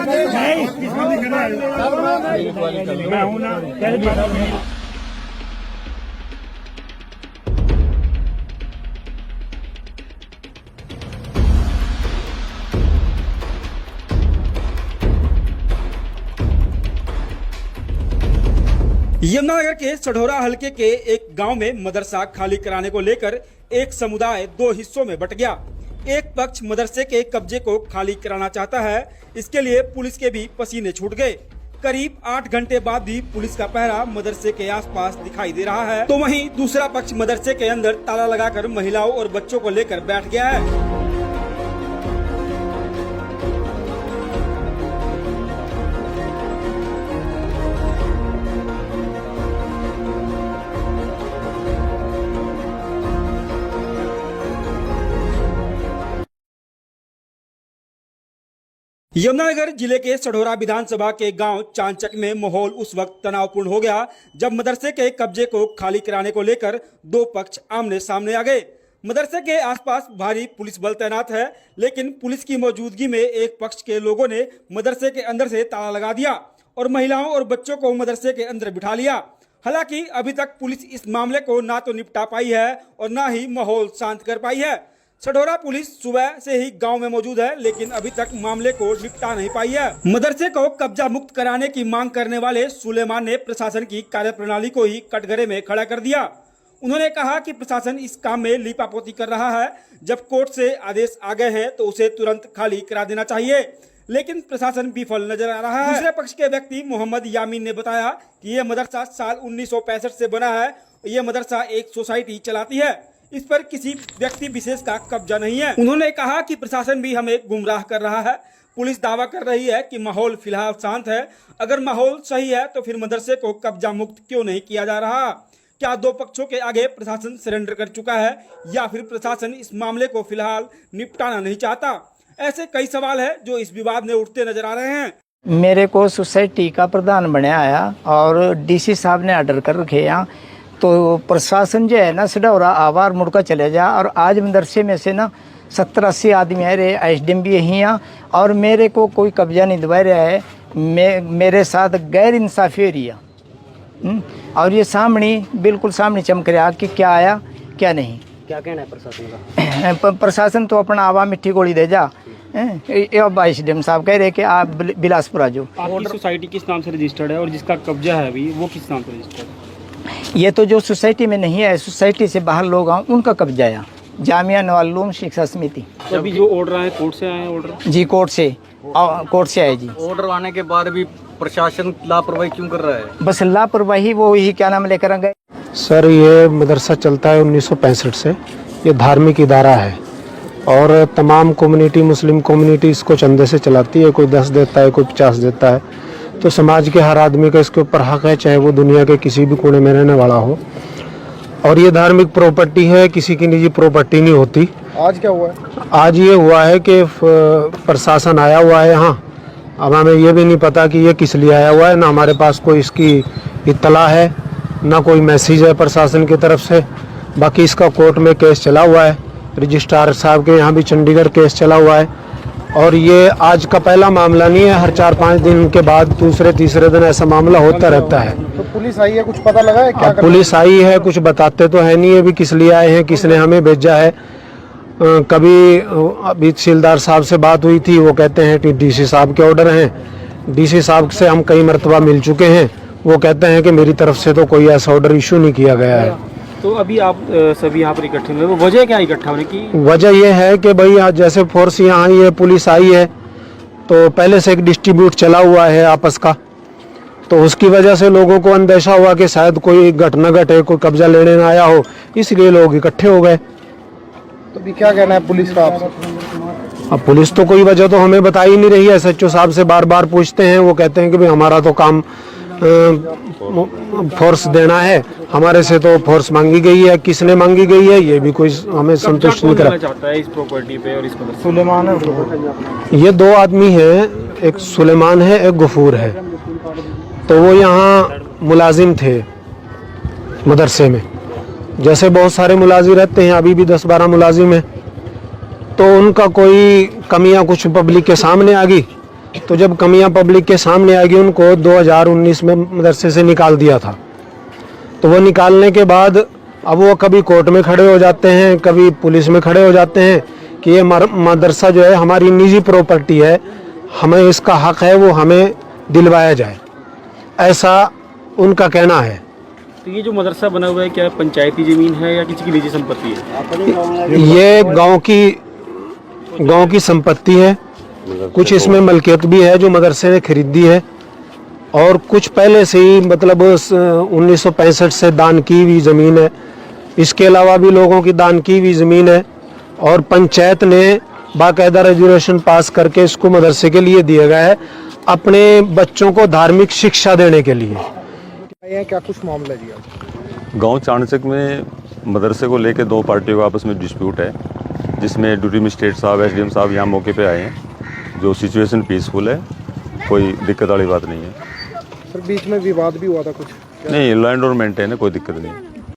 मैं हूँ ना। यमुनानगर के सढौरा हलके के एक गांव में मदरसा खाली कराने को लेकर एक समुदाय दो हिस्सों में बट गया। एक पक्ष मदरसे के कब्जे को खाली कराना चाहता है, इसके लिए पुलिस के भी पसीने छूट गए। करीब 8 घंटे बाद भी पुलिस का पहरा मदरसे के आसपास दिखाई दे रहा है, तो वहीं दूसरा पक्ष मदरसे के अंदर ताला लगाकर महिलाओं और बच्चों को लेकर बैठ गया है। यमुनानगर जिले के सढौरा विधानसभा के गांव चांचक में माहौल उस वक्त तनावपूर्ण हो गया जब मदरसे के कब्जे को खाली कराने को लेकर दो पक्ष आमने सामने आ गए। मदरसे के आसपास भारी पुलिस बल तैनात है, लेकिन पुलिस की मौजूदगी में एक पक्ष के लोगों ने मदरसे के अंदर से ताला लगा दिया और महिलाओं और बच्चों को मदरसे के अंदर बिठा लिया। हालांकि अभी तक पुलिस इस मामले को ना तो निपटा पाई है और ना ही माहौल शांत कर पाई है। सढौरा पुलिस सुबह से ही गांव में मौजूद है, लेकिन अभी तक मामले को निपटा नहीं पाई है। मदरसे को कब्जा मुक्त कराने की मांग करने वाले सुलेमान ने प्रशासन की कार्यप्रणाली को ही कटघरे में खड़ा कर दिया। उन्होंने कहा कि प्रशासन इस काम में लीपापोती कर रहा है। जब कोर्ट से आदेश आ गए हैं तो उसे तुरंत खाली करा देना चाहिए, लेकिन प्रशासन विफल नजर आ रहा है। दूसरे पक्ष के व्यक्ति मोहम्मद यामीन ने बताया कि यह मदरसा साल 1965 से बना है। यह मदरसा एक सोसाइटी चलाती है, इस पर किसी व्यक्ति विशेष का कब्जा नहीं है। उन्होंने कहा कि प्रशासन भी हमें गुमराह कर रहा है। पुलिस दावा कर रही है कि माहौल फिलहाल शांत है। अगर माहौल सही है तो फिर मदरसे को कब्जा मुक्त क्यों नहीं किया जा रहा? क्या दो पक्षों के आगे प्रशासन सरेंडर कर चुका है या फिर प्रशासन इस मामले को फिलहाल निपटाना नहीं चाहता? ऐसे कई सवाल है जो इस विवाद में उठते नजर आ रहे हैं। मेरे को सोसाइटी का प्रधान बनाया आया और डीसी साहब ने ऑर्डर कर रखे यहाँ, तो प्रशासन जो है ना सढौरा आवार मुड़का चले जा। और आज मदरसे में से ना 70-80 आदमी है रहे, एसडीएम भी यहीं हैं और मेरे को कोई कब्जा नहीं दिलवा रहा है। मेरे साथ गैर इंसाफी हो रही है और ये सामने बिल्कुल सामने चमक रहा कि क्या आया क्या नहीं। क्या कहना है प्रशासन का? प्रशासन तो अपना आवा मिट्टी गोली दे जा। एसडीएम साहब कह रहे कि आप बिलासपुर आ जाओ। आपकी सोसाइटी किस नाम से रजिस्टर्ड है और जिसका कब्जा है अभी वो किस नाम से रजिस्टर्ड है? ये तो जो सोसाइटी में नहीं है, सोसाइटी से बाहर लोग आए उनका कब्जा है। जामिया नवालूम शिक्षा समिति। तो अभी जो ऑर्डर आए कोर्ट से आए हैं? ऑर्डर जी कोर्ट से आए जी। ऑर्डर आने के बाद भी प्रशासन लापरवाही क्यों कर रहा है? बस लापरवाही, वो ही क्या नाम लेकर गए। सर ये मदरसा चलता है 1965 से। ये धार्मिक इदारा है और तमाम कम्युनिटी, मुस्लिम कम्युनिटी इसको चंदे से चलाती है। कोई 10 देता है, कोई 50 देता है। तो समाज के हर आदमी का इसके ऊपर हक है, चाहे वो दुनिया के किसी भी कोने में रहने वाला हो। और ये धार्मिक प्रॉपर्टी है, किसी की निजी प्रॉपर्टी नहीं होती। आज क्या हुआ है? आज ये हुआ है कि प्रशासन आया हुआ है यहाँ। अब हमें ये भी नहीं पता कि ये किस लिए आया हुआ है, ना हमारे पास कोई इसकी इत्तला है, ना कोई मैसेज है प्रशासन की तरफ से। बाकी इसका कोर्ट में केस चला हुआ है, रजिस्ट्रार साहब के यहाँ भी चंडीगढ़ केस चला हुआ है। और ये आज का पहला मामला नहीं है, हर 4-5 दिन के बाद दूसरे तीसरे दिन ऐसा मामला होता रहता है। तो पुलिस आई है, कुछ पता लगा है क्या? पुलिस आई है, कुछ बताते तो है नहीं है भी किस लिए आए हैं, किसने हमें भेजा है। कभी अभी तहसीलदार साहब से बात हुई थी, वो कहते हैं कि डीसी साहब के ऑर्डर हैं। डीसी साहब से हम कई मरतबा मिल चुके हैं, वो कहते हैं कि मेरी तरफ से तो कोई ऐसा ऑर्डर इशू नहीं किया गया है। तो अभी आप सभी यहाँ पर इकट्ठे हुए, वो वजह क्या इकट्ठा होने की? वजह यह है कि भाई आज जैसे फोर्स यहाँ आई है, पुलिस आई है, तो पहले से एक डिस्ट्रीब्यूट चला हुआ है आपस का, तो उसकी वजह से लोगों को अंदेशा हुआ कि शायद कोई घटना घटे, कोई कब्जा लेने ना आया हो, इसलिए लोग इकट्ठे हो गए। तो भी क्या कहना है पुलिस का आपसे? अब पुलिस तो कोई वजह तो हमें बता ही नहीं रही है। एसएचओ साहब से बार बार पूछते हैं, वो कहते हैं कि भाई हमारा तो काम फोर्स देना है, हमारे से तो फोर्स मांगी गई है। किसने मांगी गई है ये भी कोई हमें संतुष्ट नहीं करा चाहता है इस प्रॉपर्टी पे और इस पर। सुलेमान है, ये दो आदमी हैं, एक सुलेमान है, एक गफूर है। तो वो यहाँ मुलाजिम थे मदरसे में, जैसे बहुत सारे मुलाजिम रहते हैं, अभी भी 10-12 मुलाजिम हैं। तो उनका कोई कमियां कुछ पब्लिक के सामने आ गई तो जब कमियां पब्लिक के सामने आ गई उनको 2019 में मदरसे से निकाल दिया था। तो वो निकालने के बाद अब वो कभी कोर्ट में खड़े हो जाते हैं, कभी पुलिस में खड़े हो जाते हैं कि ये मदरसा जो है हमारी निजी प्रॉपर्टी है, हमें इसका हक है वो हमें दिलवाया जाए, ऐसा उनका कहना है। तो ये जो मदरसा बना हुआ है क्या पंचायती ज़मीन है या किसी की निजी संपत्ति है? ये गांव की संपत्ति है, कुछ इसमें मलकियत भी है जो मदरसे ने खरीदी है, और कुछ पहले से ही मतलब 1965 से दान की हुई ज़मीन है। इसके अलावा भी लोगों की दान की हुई ज़मीन है, और पंचायत ने बाकायदा रेजुलेशन पास करके इसको मदरसे के लिए दिया गया है, अपने बच्चों को धार्मिक शिक्षा देने के लिए। ये क्या कुछ मामला जी आज? गांव चाणचक में मदरसे को लेकर दो पार्टियों का आपस में डिस्प्यूट है, जिसमें ड्यूटी मजिस्ट्रेट साहब, एसडीएम साहब यहाँ मौके पे आए हैं। जो सिचुएशन पीसफुल है, कोई दिक्कत वाली बात नहीं है। सर बीच में विवाद भी हुआ था कुछ? नहीं, लैंड और मेंटेन है, कोई दिक्कत नहीं है।